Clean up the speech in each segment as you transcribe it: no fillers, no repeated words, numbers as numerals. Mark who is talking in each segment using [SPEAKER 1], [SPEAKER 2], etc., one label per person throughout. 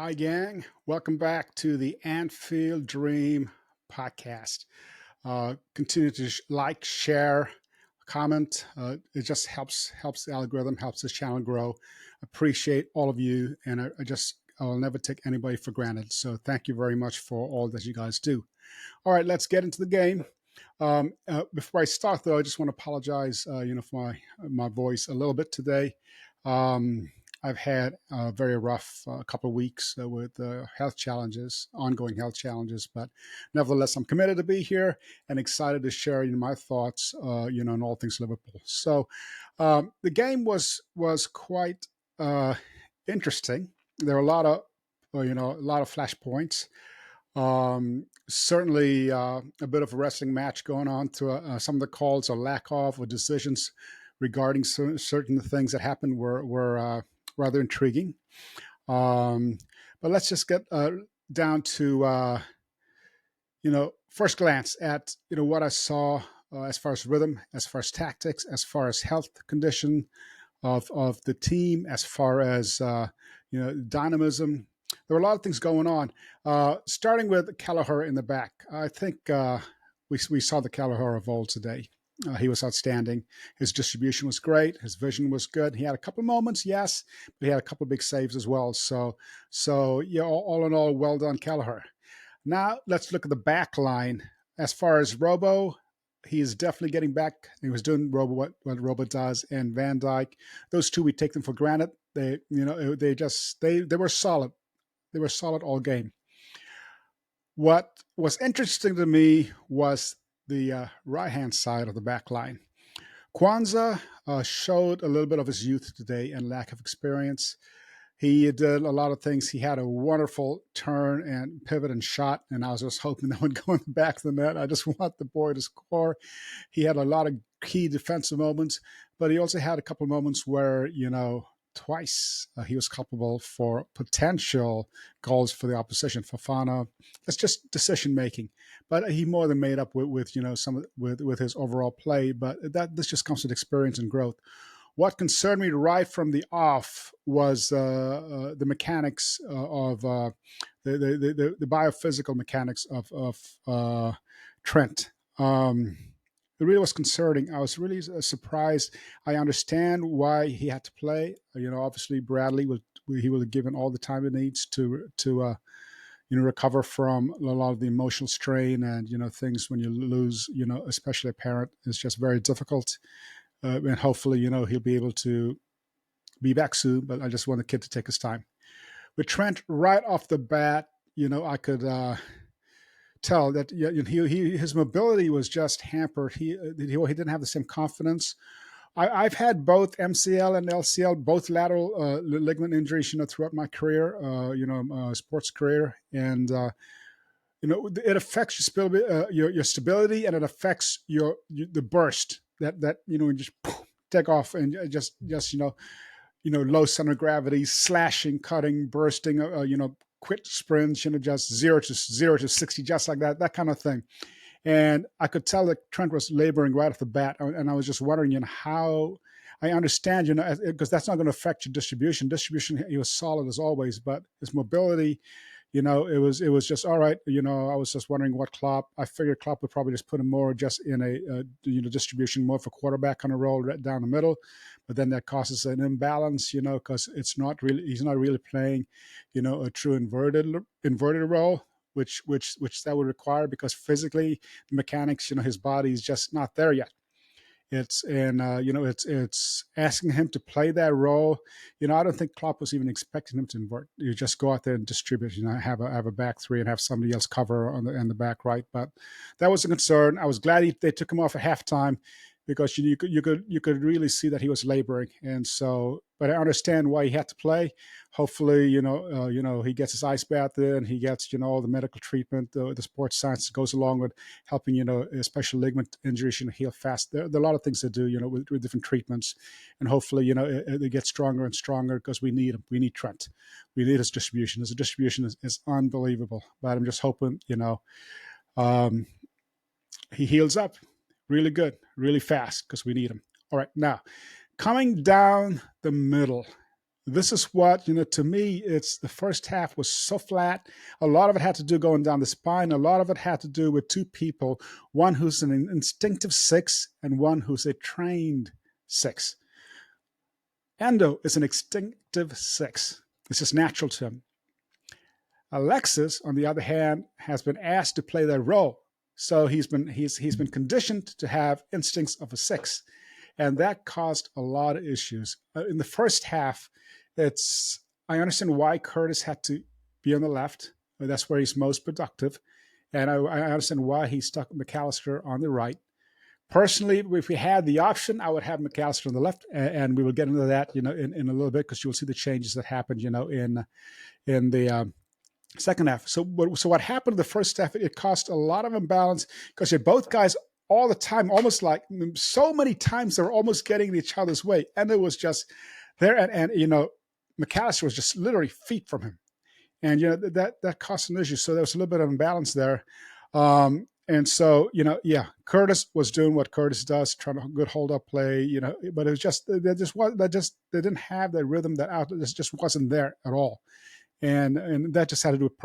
[SPEAKER 1] Hi, gang. Welcome back to the Anfield Dream podcast. Continue to like, share, comment. It just helps the algorithm, helps this channel grow. Appreciate all of you, and I'll never take anybody for granted. So thank you very much for all that you guys do. All right, let's get into the game. Before I start, though, I just want to apologize, for my voice a little bit today. I've had a very rough couple of weeks with health challenges, ongoing health challenges, but nevertheless, I'm committed to be here and excited to share my thoughts, on all things Liverpool. So the game was quite interesting. There were a lot of, flashpoints. Certainly a bit of a wrestling match going on to some of the calls or lack of or decisions regarding certain things that happened were rather intriguing. But let's just get down to, first glance at, what I saw as far as rhythm, as far as tactics, as far as health condition of the team, as far as, dynamism. There were a lot of things going on, starting with Kelleher in the back. I think we saw the Kelleher of old today. He was outstanding. His distribution was great. His vision was good. He had a couple of moments, yes, but he had a couple of big saves as well. So yeah, all in all, well done, Kelleher. Now let's look at the back line. As far as Robo, he is definitely getting back. He was doing Robo what Robo does, and Van Dijk. Those two, we take them for granted. They were solid. They were solid all game. What was interesting to me was the right-hand side of the back line. Kwanzaa showed a little bit of his youth today and lack of experience. He did a lot of things. He had a wonderful turn and pivot and shot, and I was just hoping that would go in the back of the net. I just want the boy to score. He had a lot of key defensive moments, but he also had a couple of moments where, twice he was culpable for potential goals for the opposition. Fofana, that's just decision making, but he more than made up with his overall play. But this just comes with experience and growth. What concerned me right from the off was the mechanics of the biophysical mechanics of Trent. It really was concerning. I was really surprised. I understand why he had to play. Obviously Bradley will have given all the time it needs to recover from a lot of the emotional strain and things when you lose. Especially a parent, is just very difficult. And hopefully, he'll be able to be back soon. But I just want the kid to take his time. With Trent, right off the bat, I could tell that his mobility was just hampered. He didn't have the same confidence. I've had both MCL and LCL, both lateral ligament injuries, throughout my career, sports career, and it affects your stability, and it affects the burst that you just take off and just low center of gravity, slashing, cutting, bursting, quick sprints, just 0 to 60, just like that kind of thing. And I could tell that Trent was laboring right off the bat, and I was just wondering, how. I understand, because that's not going to affect your distribution. Distribution, he was solid as always, but his mobility, it was just all right. I was just wondering I figured Klopp would probably just put him more just in a distribution, more for quarterback kind of role right down the middle, but then that causes an imbalance, because he's not really playing, a true inverted role, which that would require, because physically the mechanics, his body is just not there yet. It's asking him to play that role. I don't think Klopp was even expecting him to invert. You just go out there and distribute. Have a back three and have somebody else cover on the back right. But that was a concern. I was glad they took him off at halftime, because you could really see that he was laboring. And so, but I understand why he had to play. Hopefully, he gets his ice bath in, he gets all the medical treatment, the sports science that goes along with helping especially ligament injuries heal fast. There are a lot of things to do with different treatments, and hopefully it gets stronger and stronger, because we need him. We need Trent. We need his distribution. His distribution is unbelievable. But I'm just hoping he heals up really good, really fast, because we need him. All right, now coming down the middle, this is what, to me, it's the first half was so flat. A lot of it had to do going down the spine. A lot of it had to do with two people, one who's an instinctive six and one who's a trained six. Endo is an instinctive six. It's just natural to him. Alexis, on the other hand, has been asked to play that role. So he's been conditioned to have instincts of a six. And that caused a lot of issues. In the first half, I understand why Curtis had to be on the left. That's where he's most productive. And I understand why he stuck McAllister on the right. Personally, if we had the option, I would have McAllister on the left, and we will get into that, in a little bit, because you will see the changes that happened, in the second half. So what happened in the first half? It caused a lot of imbalance because you had both guys all the time, almost like so many times they were almost getting in each other's way, and it was just there, and McAllister was just literally feet from him, and that caused an issue. So there was a little bit of imbalance there. And so, Curtis was doing what Curtis does, trying to good hold up play, but it was just, they didn't have that rhythm, that outlet. This just wasn't there at all. And that just had to do with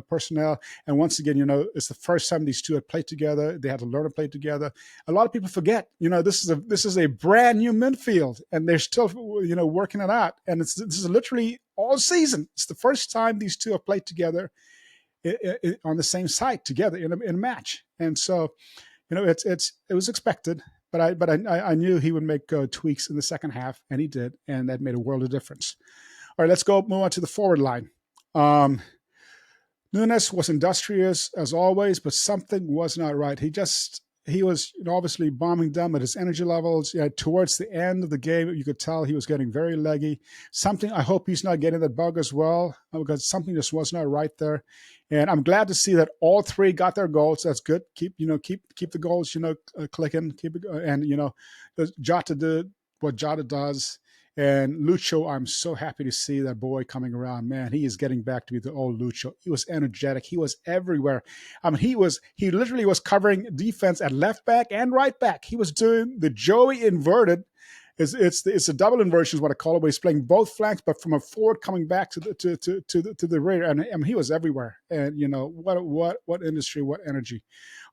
[SPEAKER 1] personnel. And once again, it's the first time these two had played together. They had to learn to play together. A lot of people forget, this is a brand new midfield, and they're still, working it out. And this is literally all season. It's the first time these two have played together on the same site together in a match. And so, it was expected, but I knew he would make tweaks in the second half, and he did, and that made a world of difference. All right, let's move on to the forward line. Nunes was industrious as always, but something was not right. He was obviously bombing them at his energy levels. Towards the end of the game, you could tell he was getting very leggy. I hope he's not getting that bug as well, because something just was not right there. And I'm glad to see that all three got their goals. That's good. Keep the goals, clicking. Keep it, and Jota did what Jota does. And Lucho, I'm so happy to see that boy coming around. Man, he is getting back to be the old Lucho. He was energetic. He was everywhere. I mean, he literally was covering defense at left back and right back. He was doing the Joey inverted. It's a double inversion is what I call it, where he's playing both flanks, but from a forward coming back to the rear. And I mean, he was everywhere. And what industry, what energy.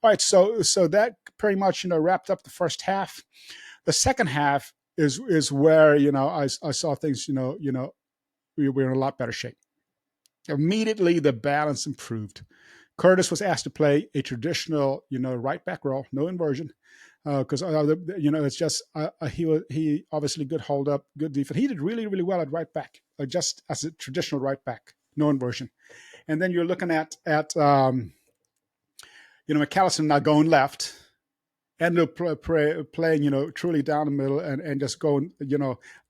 [SPEAKER 1] All right, so that pretty much wrapped up the first half. The second half is where I saw things we were in a lot better shape. Immediately the balance improved. Curtis was asked to play a traditional right back role, no inversion, because it's just he obviously good hold up, good defense. He did really, really well at right back, just as a traditional right back, no inversion. And then you're looking at McAllister now going left. And playing, truly down the middle and just going,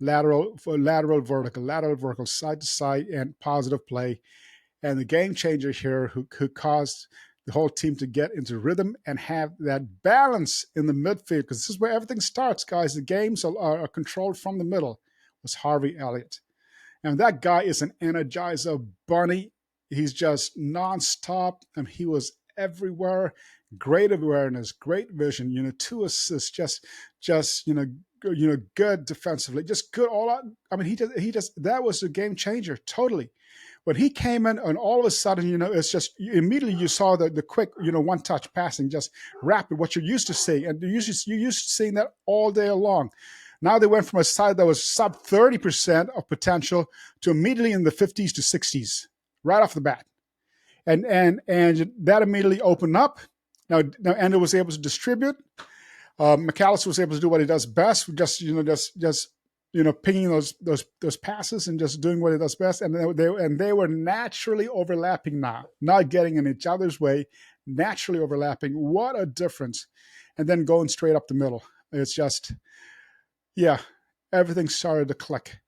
[SPEAKER 1] lateral, vertical, side to side, and positive play. And the game changer here who caused the whole team to get into rhythm and have that balance in the midfield, because this is where everything starts, guys. The games are controlled from the middle, was Harvey Elliott. And that guy is an energizer bunny. He's just nonstop, and he was everywhere. Great awareness, great vision, 2 assists, just good defensively, just good all out. I mean, he just that was a game changer, totally. When he came in, and all of a sudden, it's just immediately you saw the quick, one touch passing, just rapid, what you're used to seeing, and you're used to seeing that all day long. Now they went from a side that was sub 30% of potential to immediately in the 50s to 60s, right off the bat, and that immediately opened up. Now Endo was able to distribute. McAllister was able to do what he does best, just pinging those passes and just doing what he does best. And they were naturally overlapping now, not getting in each other's way, naturally overlapping. What a difference! And then going straight up the middle. It's just, everything started to click.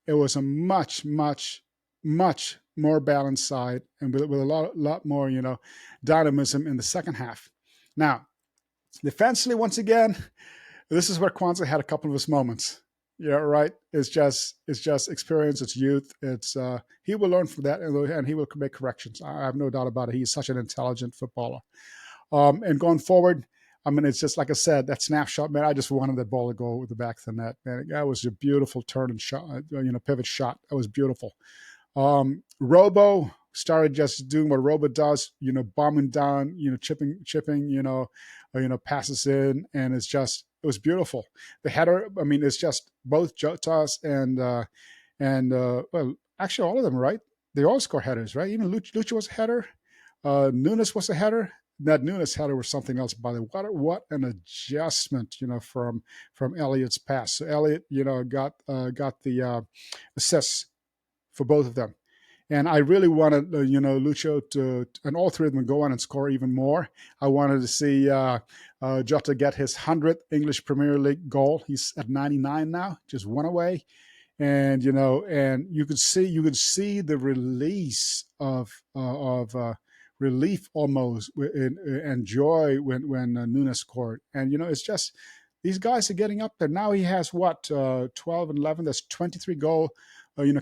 [SPEAKER 1] It was a much, much, much more balanced side, and with a lot more, dynamism in the second half. Now, defensively, once again, this is where Kwanzaa had a couple of his moments. Yeah, right. It's just experience. It's youth. It's he will learn from that, and he will make corrections. I have no doubt about it. He's such an intelligent footballer. And going forward, I mean, it's just like I said, that snapshot, man. I just wanted that ball to go with the back of the net, man. That was a beautiful turn and shot, pivot shot. That was beautiful. Robo started just doing what Robo does, bombing down, chipping, passes in, and it was beautiful. The header, I mean, it's just both Jotas and well, actually all of them, right? They all score headers, right? Even Lucha was a header. Nunes was a header. That Nunes header was something else. By the way, what an adjustment, from Elliott's pass. So Elliott, got the assists for both of them. And I really wanted, Lucho and all three of them go on and score even more. I wanted to see Jota get his 100th English Premier League goal. He's at 99 now, just one away. And and you could see the release of relief almost and joy when Nunes scored. And it's just these guys are getting up there now. He has what 12 and 11. That's 23 goal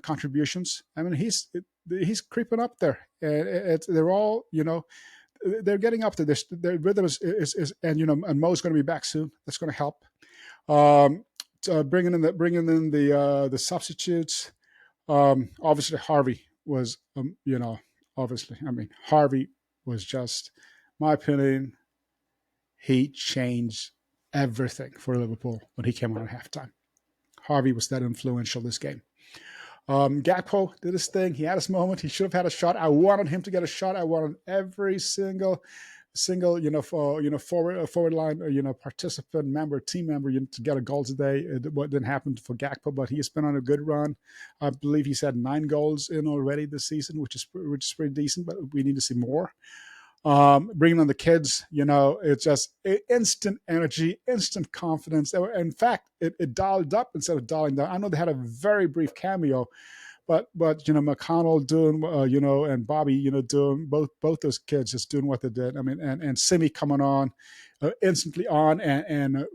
[SPEAKER 1] contributions. I mean, he's creeping up there. And they're all they're getting up there. Their rhythm is and Mo's going to be back soon. That's going to help. Bringing in the substitutes. Obviously Harvey was obviously, I mean, Harvey was just, my opinion, he changed everything for Liverpool when he came on at halftime. Harvey was that influential this game. Gakpo did his thing. He had his moment. He should have had a shot. I wanted him to get a shot. I wanted every single forward line participant member, team member to get a goal today. What didn't happen for Gakpo, but he has been on a good run. I believe he's had 9 goals in already this season, which is pretty decent, but we need to see more. Bringing on the kids, it's just instant energy, instant confidence. In fact, it dialed up instead of dialing down. I know they had a very brief cameo, but McConnell doing and Bobby doing both those kids just doing what they did. I mean, and Simi coming on instantly on and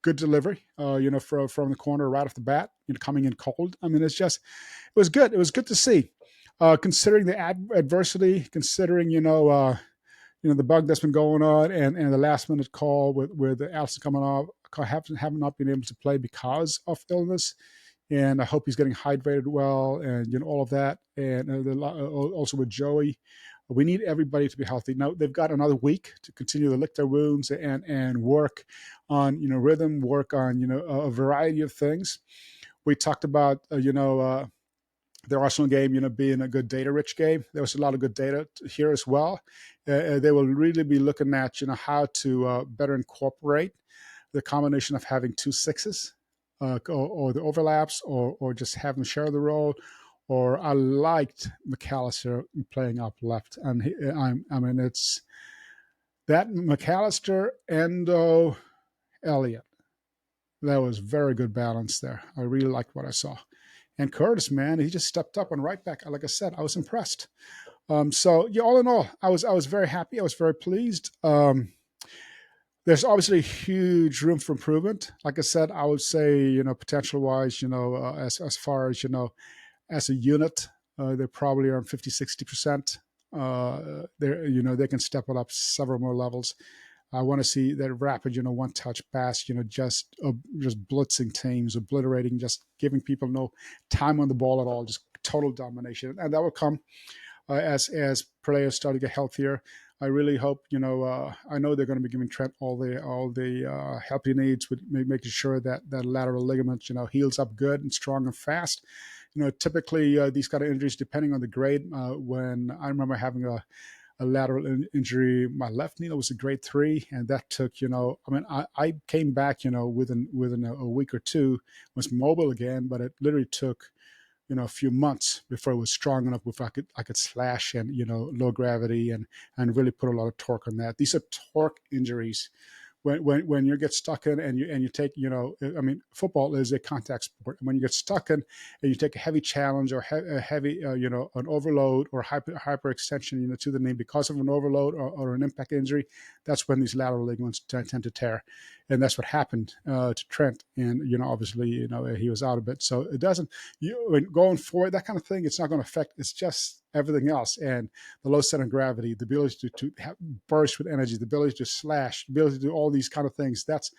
[SPEAKER 1] good delivery from the corner right off the bat, coming in cold. I mean, it was good. It was good to see, considering the adversity, considering the bug that's been going on, and the last minute call with Allison coming off, have not been able to play because of illness. And I hope he's getting hydrated well, and all of that. And also with Joey, we need everybody to be healthy. Now they've got another week to continue to lick their wounds and work on rhythm, work on a variety of things. We talked about the Arsenal game, being a good data-rich game. There was a lot of good data here as well. They will really be looking at how to better incorporate the combination of having 2 sixes. Or the overlaps, or just have them share the role. Or I liked McAllister playing up left, and it's that McAllister, Endo, Elliott. That was very good balance there. I really liked what I saw. And Curtis, man, he just stepped up on right back. Like I said, I was impressed. So yeah, all in all, I was very happy. I was very pleased. There's obviously huge room for improvement. Like I said, I would say, potential wise, as far as, as a unit, they're probably around 50, 60%. They can step it up several more levels. I want to see that rapid, one touch pass, just blitzing teams, obliterating, just giving people no time on the ball at all, just total domination. And that will come as players start to get healthier. I really hope, I know they're going to be giving Trent all the help he needs with making sure that lateral ligament, heals up good and strong and fast. Typically these kind of injuries, depending on the grade, when I remember having a lateral injury, my left knee was a grade 3, and that took, I came back, within a week or two, was mobile again, but it literally took, a few months before it was strong enough where I could slash and, low gravity and really put a lot of torque on that. These are torque injuries. When you get stuck in and you take, football is a contact sport. And when you get stuck in and you take a heavy challenge or a heavy, an overload or hyperextension, to the knee because of an overload or an impact injury, that's when these lateral ligaments tend to tear, and that's what happened to Trent. And obviously, he was out a bit, so it doesn't. When going forward, that kind of thing, it's not going to affect. It's just everything else, and the low center of gravity, the ability to burst with energy, the ability to slash, the ability to do all these kind of things. That's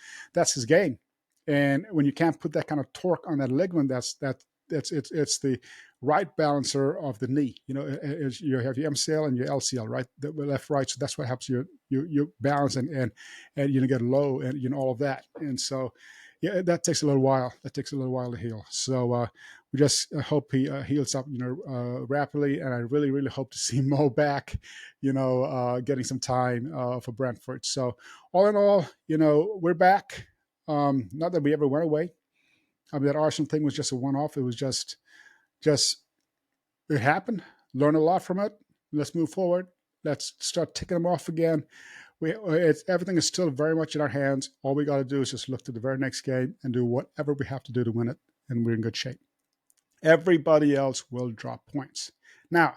[SPEAKER 1] his game. And when you can't put that kind of torque on that ligament, it's the right balancer of the knee. You have your MCL and your LCL, right? The left, right. So that's what helps you balance and get low and all of that. And so, yeah, that takes a little while. That takes a little while to heal. So we just hope he heals up, rapidly. And I really, really hope to see Mo back, getting some time for Brentford. So all in all, we're back. Not that we ever went away. I mean, that Arsenal thing was just a one-off. It was just it happened. Learn a lot from it. Let's move forward. Let's start ticking them off again. Everything is still very much in our hands. All we got to do is just look to the very next game and do whatever we have to do to win it, and we're in good shape. Everybody else will drop points. Now,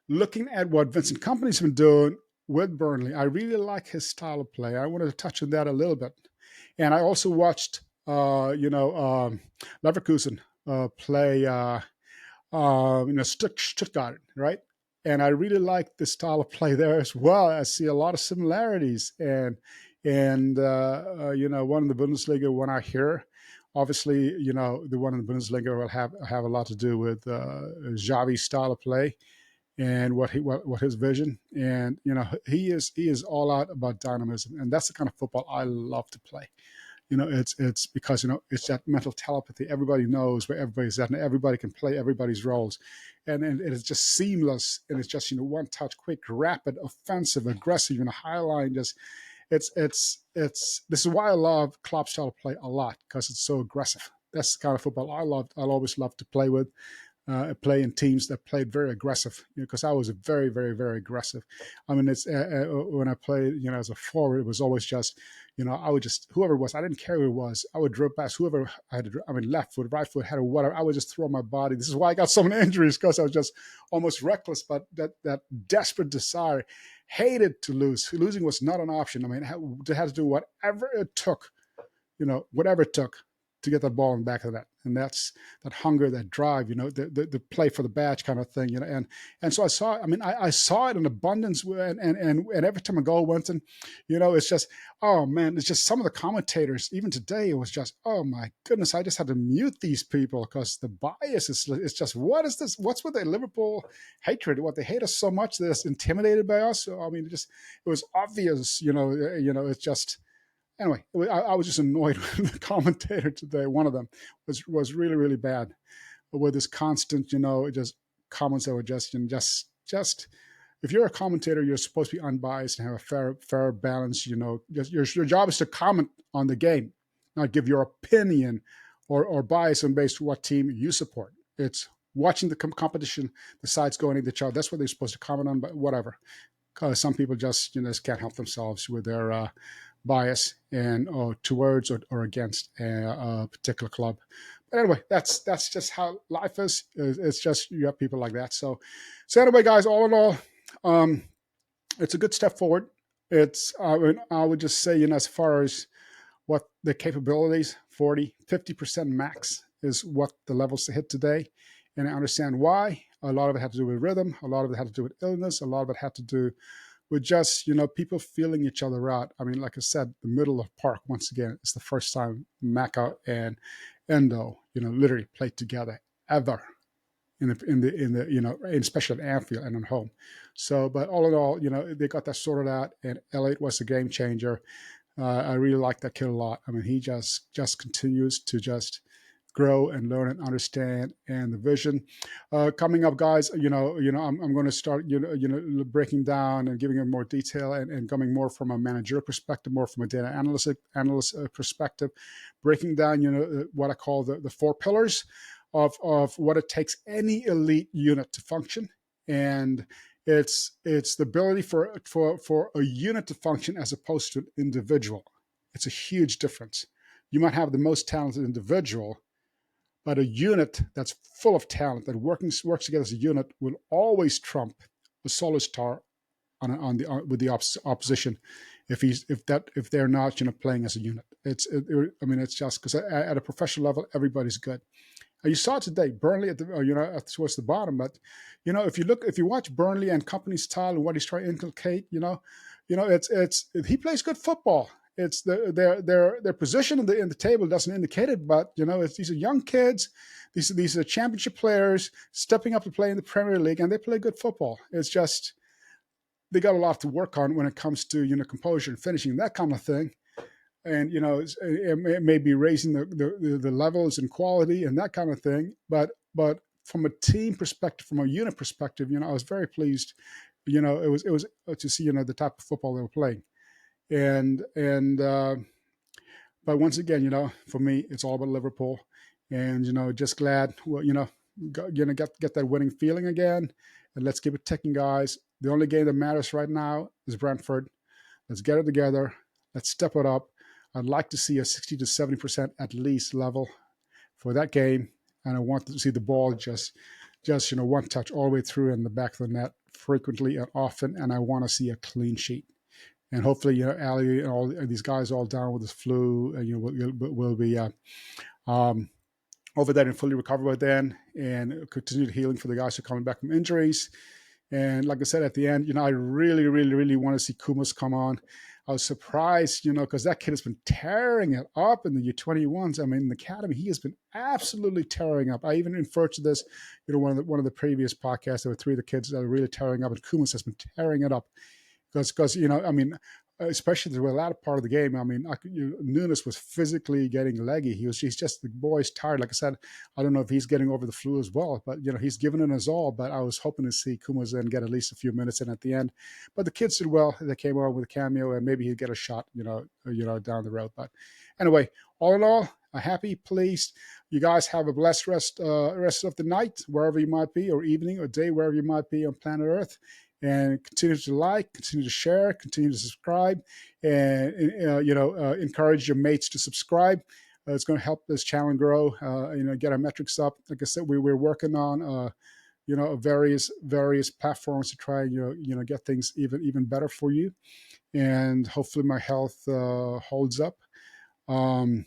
[SPEAKER 1] looking at what Vincent Kompany's been doing with Burnley, I really like his style of play. I wanted to touch on that a little bit. And I also watched, Leverkusen play, Stuttgart, right? And I really like the style of play there as well. I see a lot of similarities, and one in the Bundesliga, one I hear. Obviously, the one in the Bundesliga will have a lot to do with Xavi's style of play and what his vision. And he is all out about dynamism, and that's the kind of football I love to play. It's because it's that mental telepathy. Everybody knows where everybody's at, and everybody can play everybody's roles, and it's just seamless, and it's just one touch, quick, rapid, offensive, aggressive, high line. Just it's this is why I love Klopp's style of play a lot, because it's so aggressive. That's the kind of football I'll always love to play with. Play in teams that played very aggressive, because I was very, very, very aggressive. I mean, it's when I played, as a forward, it was always just, I would just, whoever it was, I didn't care who it was. I would dribble past whoever I had to, left foot, right foot, head, or whatever. I would just throw my body. This is why I got so many injuries, because I was just almost reckless, but that desperate desire, hated to lose. Losing was not an option. I mean, it had to do whatever it took, whatever it took to get that ball in the back of the net. And that's that hunger, that drive, the play for the badge kind of thing, and so I saw, I saw it in abundance, and every time a goal went in, it's just, oh man, it's just some of the commentators, even today, it was just, oh my goodness, I just had to mute these people, because the bias is just, what is this? What's with the Liverpool hatred? What, they hate us so much, they're just intimidated by us? So, it was obvious, it's just, anyway, I was just annoyed with the commentator today. One of them was really, really bad with this constant, just comments that were just if you're a commentator, you're supposed to be unbiased and have a fair balance. Your job is to comment on the game, not give your opinion or bias on based on what team you support. It's watching the competition, the sides going into each other. That's what they're supposed to comment on, but whatever. Because some people just can't help themselves with their bias and towards or against a particular club. But anyway, that's just how life is. It's just, you have people like that. So anyway, guys, all in all, it's a good step forward. It's I would just say, as far as what the capabilities, 50% max is what the levels to hit today. And I understand why. A lot of it had to do with rhythm. A lot of it had to do with illness. A lot of it had to do with just, people feeling each other out. Like I said, the middle of park, once again, it's the first time Maka and Endo, literally played together ever in the especially at Anfield and at home. So, but all in all, they got that sorted out, and Elliot was a game changer. I really like that kid a lot. He just continues to just grow and learn and understand, and the vision coming up, guys. I'm going to start breaking down and giving it more detail, and coming more from a managerial perspective, more from a data analyst perspective, breaking down what I call the four pillars of what it takes any elite unit to function. And it's the ability for a unit to function as opposed to an individual. It's a huge difference. You might have the most talented individual, but a unit that's full of talent, that works together as a unit, will always trump a solo star with the opposition. if they're not playing as a unit. I mean, it's just because at a professional level, everybody's good. You saw it today, Burnley at the towards the bottom, but if you watch Burnley and company style and what he's trying to inculcate, it's he plays good football. It's their position in the table doesn't indicate it, but these are young kids, these are championship players stepping up to play in the Premier League, and they play good football. It's just they got a lot to work on when it comes to composure and finishing, that kind of thing. And it may be raising the levels and quality and that kind of thing, but from a team perspective, from a unit perspective, I was very pleased. It was to see the type of football they were playing. And but once again, for me, it's all about Liverpool, and just glad, well, get that winning feeling again, and let's keep it ticking, guys. The only game that matters right now is Brentford. Let's get it together. Let's step it up. I'd like to see a 60 to 70% at least level for that game, and I want to see the ball just one touch all the way through in the back of the net frequently and often, and I want to see a clean sheet. And hopefully, Ali and all these guys all down with this flu, will be over that and fully recovered by then, and continued healing for the guys who are coming back from injuries. And like I said at the end, I really, really, really want to see Kumas come on. I was surprised, because that kid has been tearing it up in the U21s. I mean, in the academy, he has been absolutely tearing up. I even referred to this, one of the previous podcasts. There were three of the kids that are really tearing up, and Kumas has been tearing it up. Because I mean, especially the latter part of the game, I mean, Nunes was physically getting leggy. He's just, the boy's tired. Like I said, I don't know if he's getting over the flu as well, but he's given it his all. But I was hoping to see Kumas then get at least a few minutes in at the end. But the kids did well. They came on with a cameo, and maybe he'd get a shot, down the road. But anyway, all in all, I'm happy, pleased. You guys have a blessed rest of the night, wherever you might be, or evening or day, wherever you might be on planet Earth. And continue to like, continue to share, continue to subscribe, and encourage your mates to subscribe. It's going to help this channel grow. Get our metrics up. Like I said, we're working on various platforms to try and get things even better for you. And hopefully my health holds up. And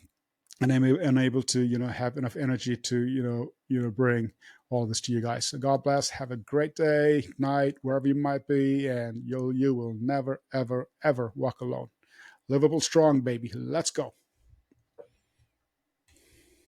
[SPEAKER 1] I'm able to have enough energy to bring all this to you guys. So God bless. Have a great day, night, wherever you might be, and you will never ever ever walk alone. Liverpool strong, baby. Let's go.